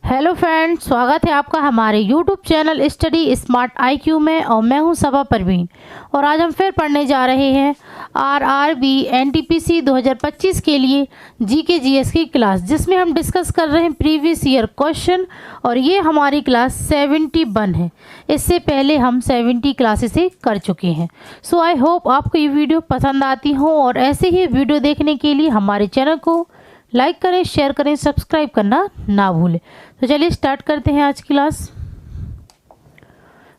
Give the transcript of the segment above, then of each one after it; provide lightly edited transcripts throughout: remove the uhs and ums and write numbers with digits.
Hello friends, स्वागत है आपका हमारे YouTube channel study smart IQ में। और मैं हूं सबा परवीन और आज हम फिर पढ़ने जा रहे हैं आरआरबी एनटीपीसी 2025 के लिए जीके जीएस की क्लास, जिसमें हम डिस्कस कर रहे हैं प्रीवियस ईयर क्वेश्चन। और ये हमारी क्लास 71 है। इससे पहले हम 70 क्लासेस कर चुके हैं। सो आई होप आपको ये वीडियो पसंद आती हो और ऐसे ही वीडियो देखने के लिए हमारे चैनल को लाइक करें, शेयर करें, सब्सक्राइब करना ना भूलें। तो चलिए स्टार्ट करते हैं आज की क्लास।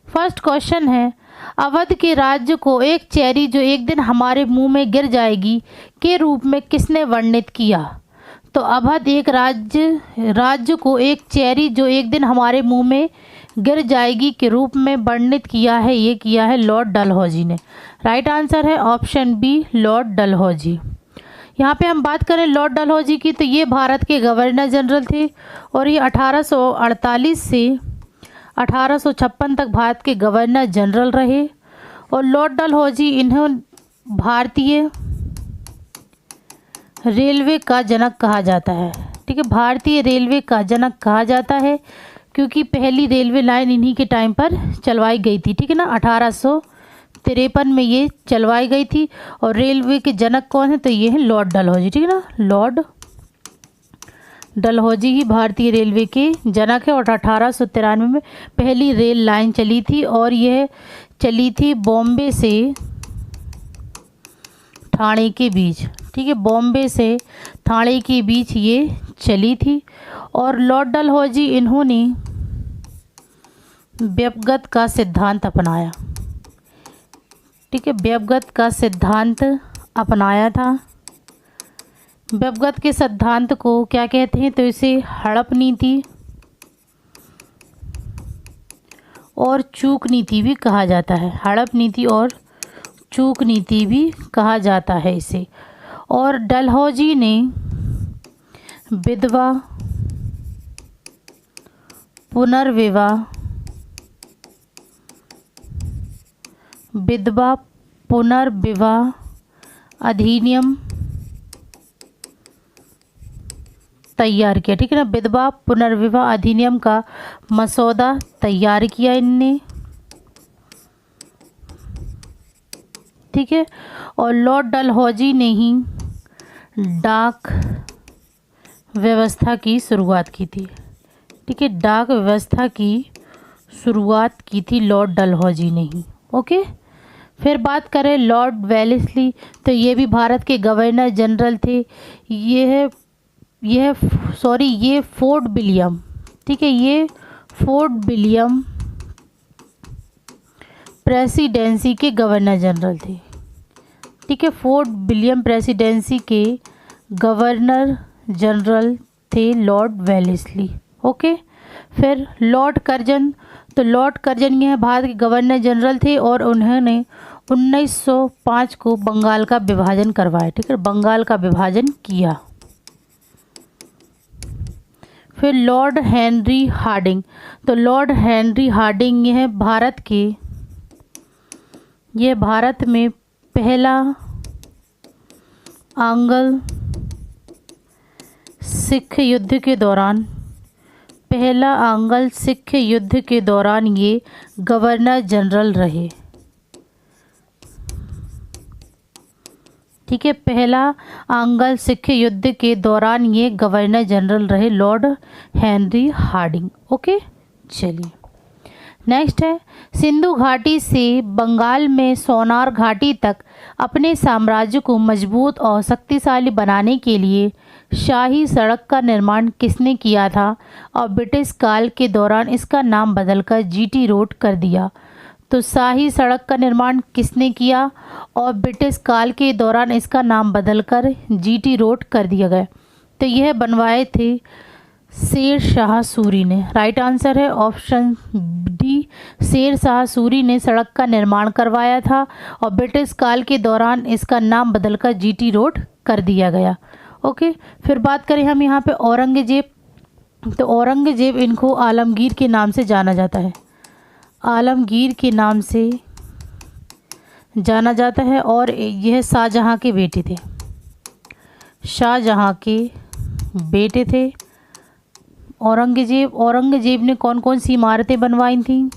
फर्स्ट क्वेश्चन है, अवध के राज्य को एक चेरी जो एक दिन हमारे मुंह में गिर जाएगी के रूप में किसने वर्णित किया? तो अवध एक राज्य को एक चेरी जो एक दिन हमारे मुंह में गिर जाएगी के रूप में वर्णित किया है। ये किया है लॉर्ड डलहौजी ने। राइट आंसर है ऑप्शन बी, लॉर्ड डलहौजी। यहाँ पे हम बात करें लॉर्ड डलहौजी की, तो ये भारत के गवर्नर जनरल थे और ये 1848 से 1856 तक भारत के गवर्नर जनरल रहे। और लॉर्ड डलहौजी इन्हें भारतीय रेलवे का जनक कहा जाता है। ठीक है, भारतीय रेलवे का जनक कहा जाता है क्योंकि पहली रेलवे लाइन इन्हीं के टाइम पर चलवाई गई थी। ठीक है ना, 1853 में ये चलवाई गई थी। और रेलवे के जनक कौन है? तो ये है लॉर्ड डलहौजी। ठीक है ना, लॉर्ड डलहौजी ही भारतीय रेलवे के जनक है। और 1893 में पहली रेल लाइन चली थी और यह चली थी बॉम्बे से ठाणे के बीच। ठीक है, बॉम्बे से ठाणे के बीच ये चली थी। और लॉर्ड डलहौजी इन्होंने व्यपगत का सिद्धांत अपनाया। ठीक है, व्यपगत का सिद्धांत अपनाया था। व्यपगत के सिद्धांत को क्या कहते हैं? तो इसे हड़प नीति और चूक नीति भी कहा जाता है। हड़प नीति और चूक नीति भी कहा जाता है इसे। और डलहौजी ने विधवा पुनर्विवाह अधिनियम तैयार किया। ठीक है ना, विधवा पुनर्विवाह अधिनियम का मसौदा तैयार किया इनने। ठीक है, और लॉर्ड डलहौजी ने ही डाक व्यवस्था की शुरुआत की थी। ठीक है, डाक व्यवस्था की शुरुआत की थी लॉर्ड डलहौजी ने ही। ओके, फिर बात करें लॉर्ड वेलेस्ली, तो ये भी भारत के गवर्नर जनरल थे। ये फोर्ट विलियम। ठीक है, ये फोर्ट विलियम प्रेसिडेंसी के गवर्नर जनरल थे। ठीक है, फोर्ट विलियम प्रेसिडेंसी के गवर्नर जनरल थे लॉर्ड वेलेस्ली। ओके, फिर लॉर्ड कर्जन, तो लॉर्ड कर्जन यह भारत के गवर्नर जनरल थे और उन्होंने 1905 को बंगाल का विभाजन करवाया। ठीक है, बंगाल का विभाजन किया। फिर लॉर्ड हेनरी हार्डिंग, तो लॉर्ड हेनरी हार्डिंग यह भारत में पहला आंग्ल सिख युद्ध के दौरान ये गवर्नर जनरल रहे। ठीक है, पहला आंग्ल सिख युद्ध के दौरान ये गवर्नर जनरल रहे लॉर्ड हेनरी हार्डिंग। ओके, चलिए नेक्स्ट है, सिंधु घाटी से बंगाल में सोनार घाटी तक अपने साम्राज्य को मजबूत और शक्तिशाली बनाने के लिए शाही सड़क का निर्माण किसने किया था? और ब्रिटिश काल के दौरान इसका नाम बदलकर जीटी रोड कर दिया। तो शाही सड़क का निर्माण किसने किया और ब्रिटिश काल के दौरान इसका नाम बदलकर जीटी रोड कर दिया गया? तो यह बनवाए थे शेर शाह सूरी ने। राइट आंसर है ऑप्शन डी, शेर शाह सूरी ने सड़क का निर्माण करवाया था और ब्रिटिश काल के दौरान इसका नाम बदलकर जीटी रोड कर दिया गया। ओके, फिर बात करें हम यहाँ पे औरंगजेब, तो औरंगजेब इनको आलमगीर के नाम से जाना जाता है। आलमगीर के नाम से जाना जाता है और यह शाहजहाँ के बेटे थे। औरंगजेब ने कौन कौन सी इमारतें बनवाई थी?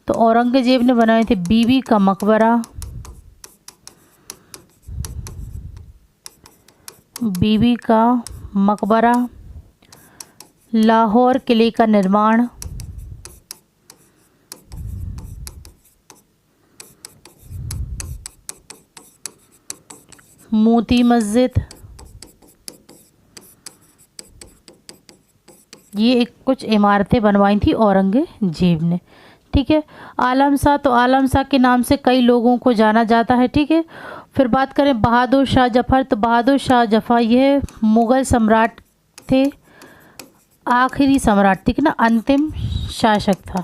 तो औरंगजेब ने बनाए थे बीबी का मकबरा, बीबी का मकबरा, लाहौर किले का निर्माण, मोती मस्जिद, ये एक कुछ इमारतें बनवाई थी औरंगजेब ने। ठीक है। आलम शाह, तो आलम शाह के नाम से कई लोगों को जाना जाता है। ठीक है। फिर बात करें बहादुर शाह जफ़र, तो बहादुर शाह जफ़र यह मुग़ल सम्राट थे, आखिरी सम्राट, ठीक है ना, अंतिम शासक था।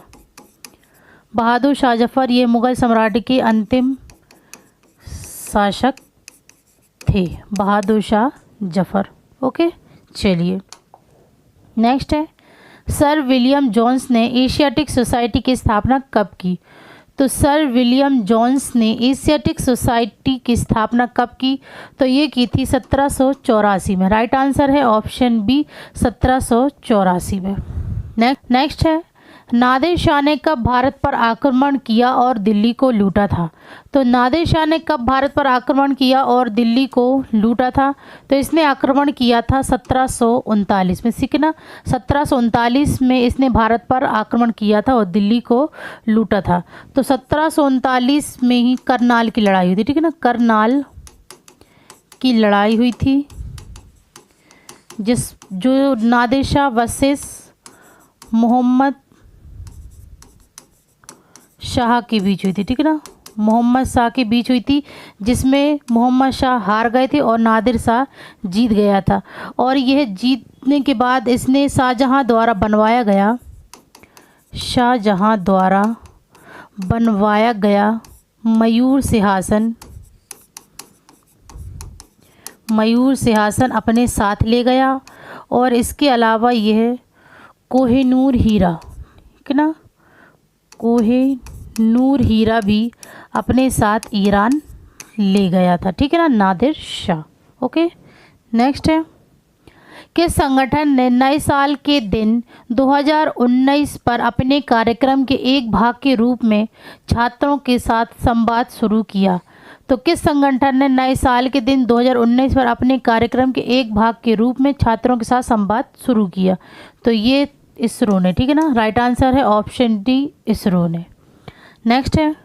बहादुर शाह जफ़र ये मुग़ल सम्राट के अंतिम शासक थे, बहादुर शाह जफ़र। ओके, चलिए नेक्स्ट है, सर विलियम जोन्स ने एशियाटिक सोसाइटी की स्थापना कब की? तो सर विलियम जोन्स ने एशियाटिक सोसाइटी की स्थापना कब की? तो ये की थी 1784 में। राइट आंसर है ऑप्शन बी, 1784 में। नेक्स्ट है, नादिर शाह ने कब भारत पर आक्रमण किया और दिल्ली को लूटा था? तो नादिर शाह ने कब भारत पर आक्रमण किया और दिल्ली को लूटा था? तो इसने आक्रमण किया था 1739 में, ठीक है ना, 1739 में इसने भारत पर आक्रमण किया था और दिल्ली को लूटा था। तो 1739 में ही करनाल की लड़ाई हुई थी, ठीक है ना, करनाल की लड़ाई हुई थी, जो नादिर शाह वर्सेस मोहम्मद शाह के बीच हुई थी, ठीक है ना, मोहम्मद शाह के बीच हुई थी, जिसमें मोहम्मद शाह हार गए थे और नादिर शाह जीत गया था। और यह जीतने के बाद इसने शाहजहां द्वारा बनवाया गया मयूर सिंहासन अपने साथ ले गया। और इसके अलावा यह कोहिनूर हीरा, ठीक है ना, कोहिनूर हीरा भी अपने साथ ईरान ले गया था, ठीक है ना, नादिर शाह। ओके, नेक्स्ट है, किस संगठन ने नए साल के दिन 2019 पर अपने कार्यक्रम के एक भाग के रूप में छात्रों के साथ संवाद शुरू किया? तो किस संगठन ने नए साल के दिन 2019 पर अपने कार्यक्रम के एक भाग के रूप में छात्रों के साथ संवाद शुरू किया? तो ये इसरो ने, ठीक है ना, राइट आंसर है ऑप्शन डी, इसरो ने। नेक्स्ट है,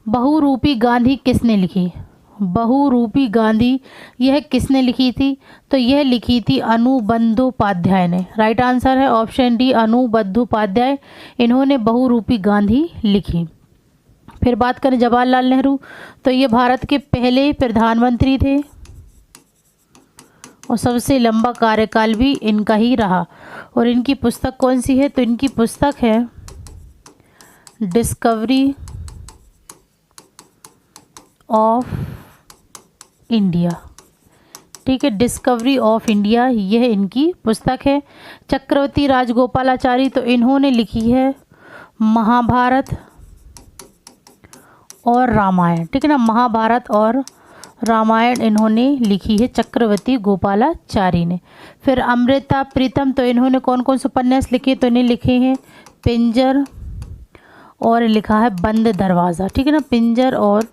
बहुरूपी गांधी किसने लिखी? बहुरूपी गांधी यह किसने लिखी थी? तो यह लिखी थी अनुबंधोपाध्याय ने। राइट आंसर है ऑप्शन डी, अनुबंधोपाध्याय, इन्होंने बहुरूपी गांधी लिखी। फिर बात करें जवाहरलाल नेहरू, तो ये भारत के पहले प्रधानमंत्री थे और सबसे लंबा कार्यकाल भी इनका ही रहा। और इनकी पुस्तक कौन सी है? तो इनकी पुस्तक है डिस्कवरी ऑफ इंडिया, ठीक है, डिस्कवरी ऑफ इंडिया, यह इनकी पुस्तक है। चक्रवर्ती राजगोपालाचारी, तो इन्होंने लिखी है महाभारत और रामायण, ठीक है ना, महाभारत और रामायण इन्होंने लिखी है चक्रवर्ती गोपालाचारी ने। फिर अमृता प्रीतम, तो इन्होंने कौन कौन से उपन्यास लिखे? तो इन्हें लिखे हैं पिंजर और लिखा है बंद दरवाज़ा, ठीक है ना, पिंजर और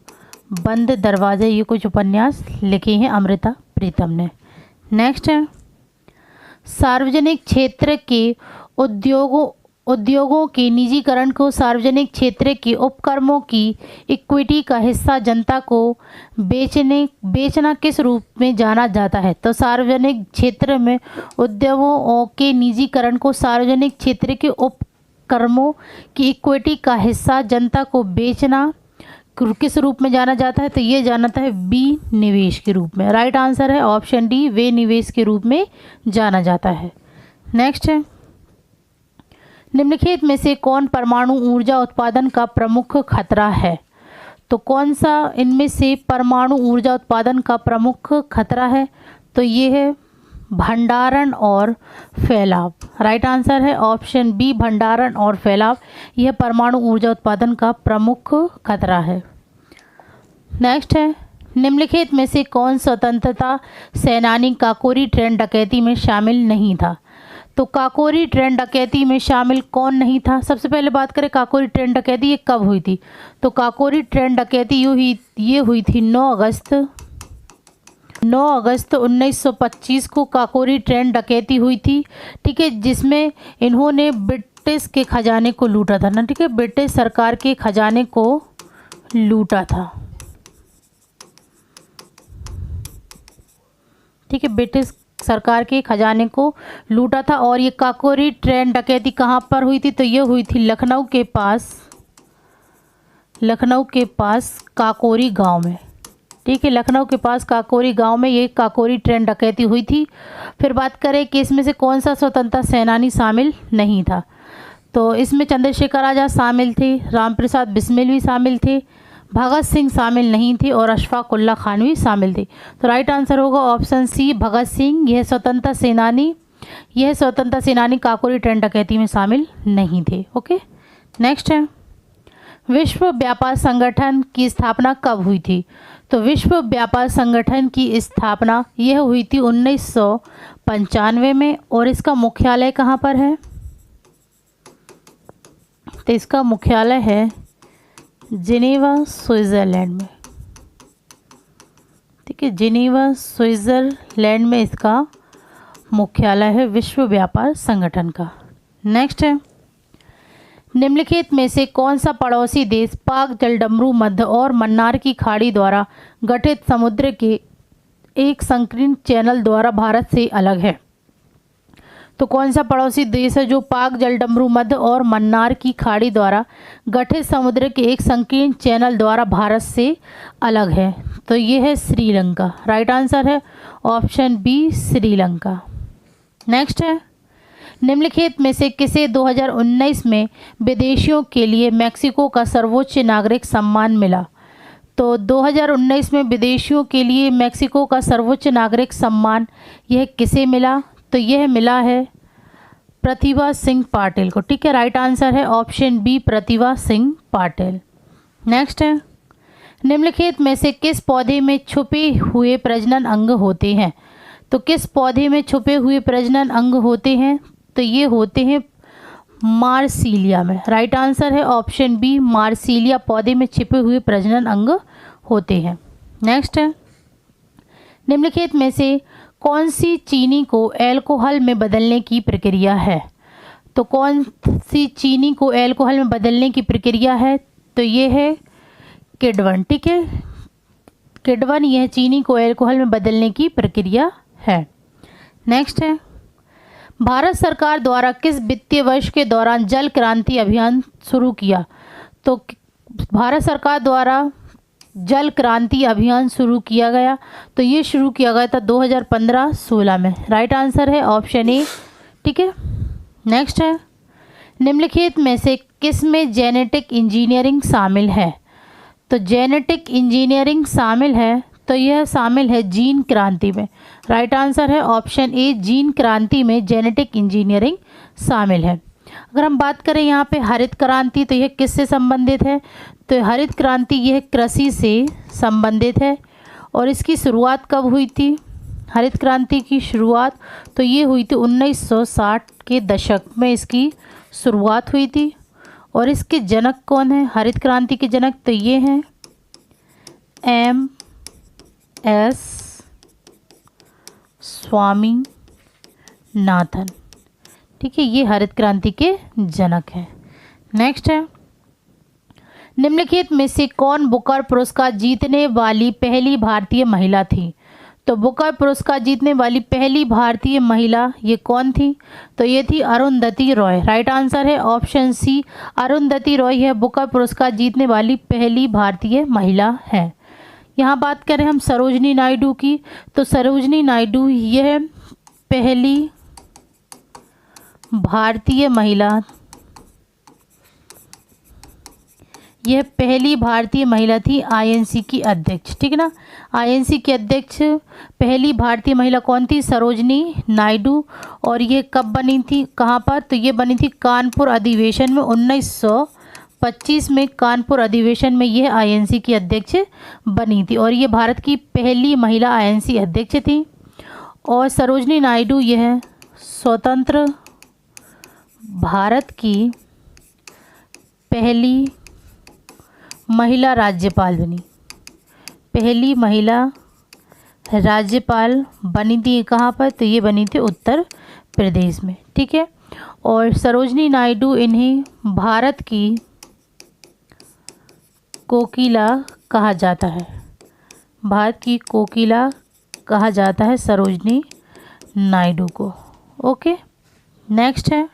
बंद दरवाज़ा, ये कुछ उपन्यास लिखे हैं अमृता प्रीतम ने। नेक्स्ट है, सार्वजनिक क्षेत्र के उद्योगों के निजीकरण को सार्वजनिक क्षेत्र के उपक्रमों की इक्विटी का हिस्सा जनता को बेचना किस रूप में जाना जाता है? तो सार्वजनिक क्षेत्र में उद्योगों के निजीकरण को सार्वजनिक क्षेत्र के उपक्रमों की इक्विटी का हिस्सा जनता को बेचना किस रूप में जाना जाता है? तो ये जाना जाता है बी, निवेश के रूप में। राइट आंसर है ऑप्शन डी, वे निवेश के रूप में जाना जाता है। नेक्स्ट है, निम्नलिखित में से कौन परमाणु ऊर्जा उत्पादन का प्रमुख खतरा है? तो कौन सा इनमें से परमाणु ऊर्जा उत्पादन का प्रमुख खतरा है? तो ये है भंडारण और फैलाव। राइट आंसर है ऑप्शन बी, भंडारण और फैलाव, यह परमाणु ऊर्जा उत्पादन का प्रमुख खतरा है। नेक्स्ट है, निम्नलिखित में से कौन स्वतंत्रता सेनानी काकोरी ट्रेन डकैती में शामिल नहीं था? तो काकोरी ट्रेन डकैती में शामिल कौन नहीं था? सबसे पहले बात करें काकोरी ट्रेन डकैती ये कब हुई थी, तो काकोरी ट्रेन डकैती ये हुई थी 9 अगस्त 1925 को काकोरी ट्रेन डकैती हुई थी, ठीक है, जिसमें इन्होंने ब्रिटिश के खजाने को लूटा था ना, ठीक है, ब्रिटिश सरकार के खजाने को लूटा था, ठीक है, ब्रिटिश सरकार के खजाने को लूटा था। और ये काकोरी ट्रेन डकैती कहाँ पर हुई थी, तो ये हुई थी लखनऊ के पास काकोरी गांव में, ठीक है, लखनऊ के पास काकोरी गांव में ये काकोरी ट्रेन डकैती हुई थी। फिर बात करें कि इसमें से कौन सा स्वतंत्रता सेनानी शामिल नहीं था, तो इसमें चंद्रशेखर आज़ाद शामिल थे, रामप्रसाद बिस्मिल भी शामिल थे, भगत सिंह शामिल नहीं थे और अशफाक उल्ला खान भी शामिल थे। तो राइट आंसर होगा ऑप्शन सी भगत सिंह। यह स्वतंत्रता सेनानी काकोरी ट्रेन डकैती में शामिल नहीं थे। ओके, नेक्स्ट है विश्व व्यापार संगठन की स्थापना कब हुई थी, तो विश्व व्यापार संगठन की स्थापना यह हुई थी 1995 में और इसका मुख्यालय कहाँ पर है, तो इसका मुख्यालय है जिनेवा स्विट्ज़रलैंड में, ठीक है, जिनेवा स्विट्ज़रलैंड में इसका मुख्यालय है विश्व व्यापार संगठन का। नेक्स्ट है निम्नलिखित में से कौन सा पड़ोसी देश पाक जलडमरू मध्य और मन्नार की खाड़ी द्वारा गठित समुद्र के एक संकीर्ण चैनल द्वारा भारत से अलग है, तो कौन सा पड़ोसी देश है जो पाक जलडमरू मध्य और मन्नार की खाड़ी द्वारा गठित समुद्र के एक संकीर्ण चैनल द्वारा भारत से अलग है, तो ये है श्रीलंका। राइट आंसर है ऑप्शन बी श्रीलंका। नेक्स्ट है निम्नलिखित में से किसे 2019 में विदेशियों के लिए मेक्सिको का सर्वोच्च नागरिक सम्मान मिला, तो 2019 में विदेशियों के लिए मेक्सिको का सर्वोच्च नागरिक सम्मान यह किसे मिला, तो यह मिला है प्रतिभा सिंह पाटिल को, ठीक है, राइट आंसर है option B Pratibha Singh Patil. Next है निम्नलिखित में से किस पौधे में छुपे हुए प्रजनन अंग होते हैं, तो किस पौधे में छुपे हुए प्रजनन अंग होते हैं, तो ये होते हैं मार्सिलिया में। राइट आंसर है ऑप्शन बी मार्सिलिया पौधे में छिपे हुए प्रजनन अंग होते हैं। नेक्स्ट है निम्नलिखित में से कौन सी चीनी को अल्कोहल में बदलने की प्रक्रिया है, तो कौन सी चीनी को अल्कोहल में बदलने की प्रक्रिया है, तो ये है किण्वन, ठीक है, किण्वन यह चीनी को अल्कोहल में बदलने की प्रक्रिया है। नेक्स्ट है भारत सरकार द्वारा किस वित्तीय वर्ष के दौरान जल क्रांति अभियान शुरू किया, तो भारत सरकार द्वारा जल क्रांति अभियान शुरू किया गया, तो ये शुरू किया गया था 2015-16 में। राइट आंसर है ऑप्शन ए, ठीक है। नेक्स्ट है निम्नलिखित में से किस में जेनेटिक इंजीनियरिंग शामिल है, तो जेनेटिक इंजीनियरिंग शामिल है, तो यह शामिल है जीन क्रांति में। राइट आंसर है ऑप्शन ए जीन क्रांति में जेनेटिक इंजीनियरिंग शामिल है। अगर हम बात करें यहाँ पे हरित क्रांति, तो यह किससे संबंधित है, तो हरित क्रांति यह कृषि से संबंधित है और इसकी शुरुआत कब हुई थी, हरित क्रांति की शुरुआत तो ये हुई थी 1960 के दशक में इसकी शुरुआत हुई थी। और इसके जनक कौन है, हरित क्रांति के जनक, तो ये हैं M.S. स्वामीनाथन, ठीक है, ये हरित क्रांति के जनक हैं। नेक्स्ट है निम्नलिखित में से कौन बुकर पुरस्कार जीतने वाली पहली भारतीय महिला थी, तो बुकर पुरस्कार जीतने वाली पहली भारतीय महिला ये कौन थी, तो ये थी अरुंधति रॉय। राइट आंसर है ऑप्शन सी अरुंधति रॉय है बुकर पुरस्कार जीतने वाली पहली भारतीय महिला है। यहाँ बात करें हम सरोजनी नायडू की, तो सरोजनी नायडू यह पहली भारतीय महिला थी आईएनसी की अध्यक्ष, ठीक है ना। आईएनसी की अध्यक्ष पहली भारतीय महिला कौन थी, सरोजनी नायडू। और ये कब बनी थी, कहाँ पर, तो ये बनी थी कानपुर अधिवेशन में 1925 में कानपुर अधिवेशन में यह आईएनसी की अध्यक्ष बनी थी और ये भारत की पहली महिला आईएनसी अध्यक्ष थी। और सरोजनी नायडू यह स्वतंत्र भारत की पहली महिला राज्यपाल बनी? पहली महिला राज्यपाल बनी थी कहाँ पर? तो ये बनी थी उत्तर प्रदेश में, ठीक है। और सरोजनी नायडू, इन्हें भारत की कोकिला कहा जाता है। भारत की कोकिला कहा जाता है सरोजनी नायडू को। ओके, नेक्स्ट है,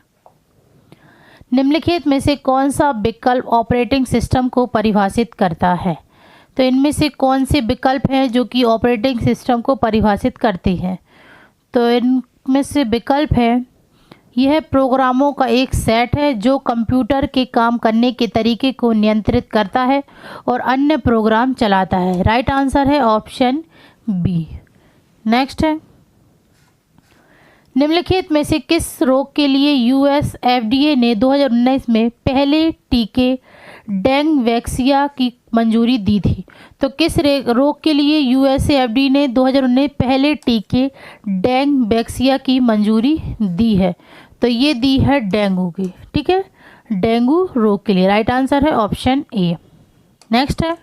निम्नलिखित में से कौन सा विकल्प ऑपरेटिंग सिस्टम को परिभाषित करता है? तो इनमें से कौन से विकल्प हैं जो कि ऑपरेटिंग सिस्टम को परिभाषित करते हैं? तो इनमें से विकल्प है, यह प्रोग्रामों का एक सेट है जो कंप्यूटर के काम करने के तरीके को नियंत्रित करता है और अन्य प्रोग्राम चलाता है। राइट आंसर है ऑप्शन बी। नेक्स्ट है, निम्नलिखित में से किस रोग के लिए यूएस एफडीए ने 2019 में पहले टीके डेंगवैक्सिया की मंजूरी दी थी? तो किस रोग के लिए यूएस एफडीए ने 2019 पहले टीके डेंगवैक्सिया की मंजूरी दी है? तो ये दी है डेंगू की, ठीक है, डेंगू रोग के लिए। राइट आंसर है ऑप्शन ए। नेक्स्ट है,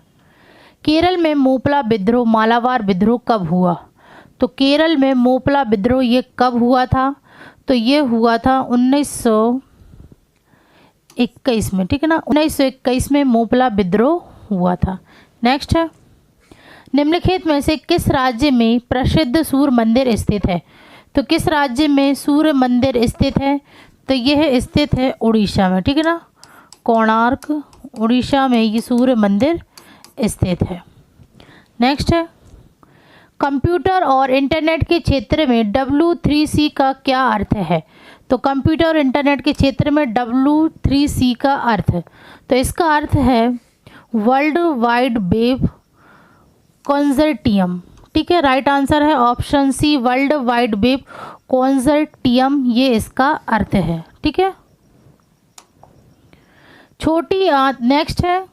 केरल में मोपला विद्रोह, मालाबार विद्रोह कब हुआ? तो केरल में मोपला विद्रोह ये कब हुआ था? तो ये हुआ था 1921 में, ठीक है ना, 1921 में मोपला विद्रोह हुआ था। नेक्स्ट है, निम्नलिखित में से किस राज्य में प्रसिद्ध सूर्य मंदिर स्थित है? तो किस राज्य में सूर्य मंदिर स्थित है? तो यह स्थित है उड़ीसा में, ठीक है ना, कोणार्क, उड़ीसा में ये सूर्य मंदिर स्थित है। नेक्स्ट है, कंप्यूटर और इंटरनेट के क्षेत्र में W3C का क्या अर्थ है? तो कंप्यूटर और इंटरनेट के क्षेत्र में W3C का अर्थ, तो इसका अर्थ है वर्ल्ड वाइड वेब कंसोर्टियम, ठीक है। राइट आंसर है option C, world wide web consortium, ये इसका अर्थ है, ठीक है। छोटी आंत, नेक्स्ट है,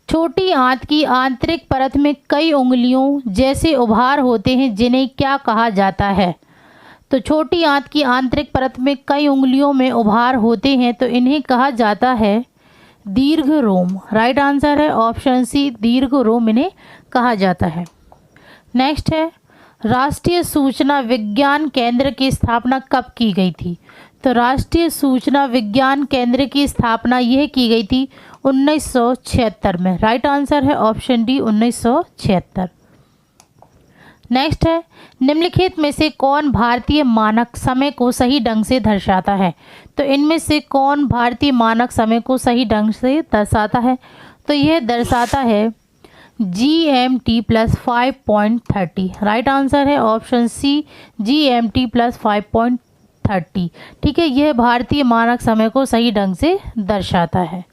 छोटी आंत की आंतरिक परत में कई उंगलियों जैसे उभार होते हैं जिन्हें क्या कहा जाता है? तो छोटी आंत की आंतरिक परत में कई उंगलियों में उभार होते हैं तो इन्हें कहा जाता है दीर्घ रोम। राइट आंसर है ऑप्शन सी, दीर्घ रोम इन्हें कहा जाता है। नेक्स्ट है, राष्ट्रीय सूचना विज्ञान केंद्र की स्थापना कब की गई थी? तो राष्ट्रीय सूचना विज्ञान केंद्र की स्थापना यह की गई थी 1976 में। राइट आंसर है ऑप्शन डी, 1976। नेक्स्ट है, निम्नलिखित में से कौन भारतीय मानक समय को सही ढंग से दर्शाता है? तो इनमें से कौन भारतीय मानक समय को सही ढंग से दर्शाता है? तो यह दर्शाता है GMT + 5.30। राइट आंसर है ऑप्शन सी, GMT + 5.30, ठीक है, यह भारतीय मानक समय को सही ढंग से दर्शाता है।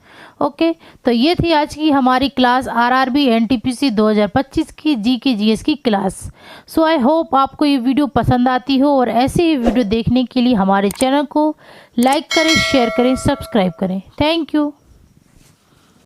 ओके, तो ये थी आज की हमारी क्लास RRB NTPC 2025 की GK GS की क्लास। सो आई होप आपको ये वीडियो पसंद आती हो और ऐसे ही वीडियो देखने के लिए हमारे चैनल को लाइक करें, शेयर करें, सब्सक्राइब करें। Thank you.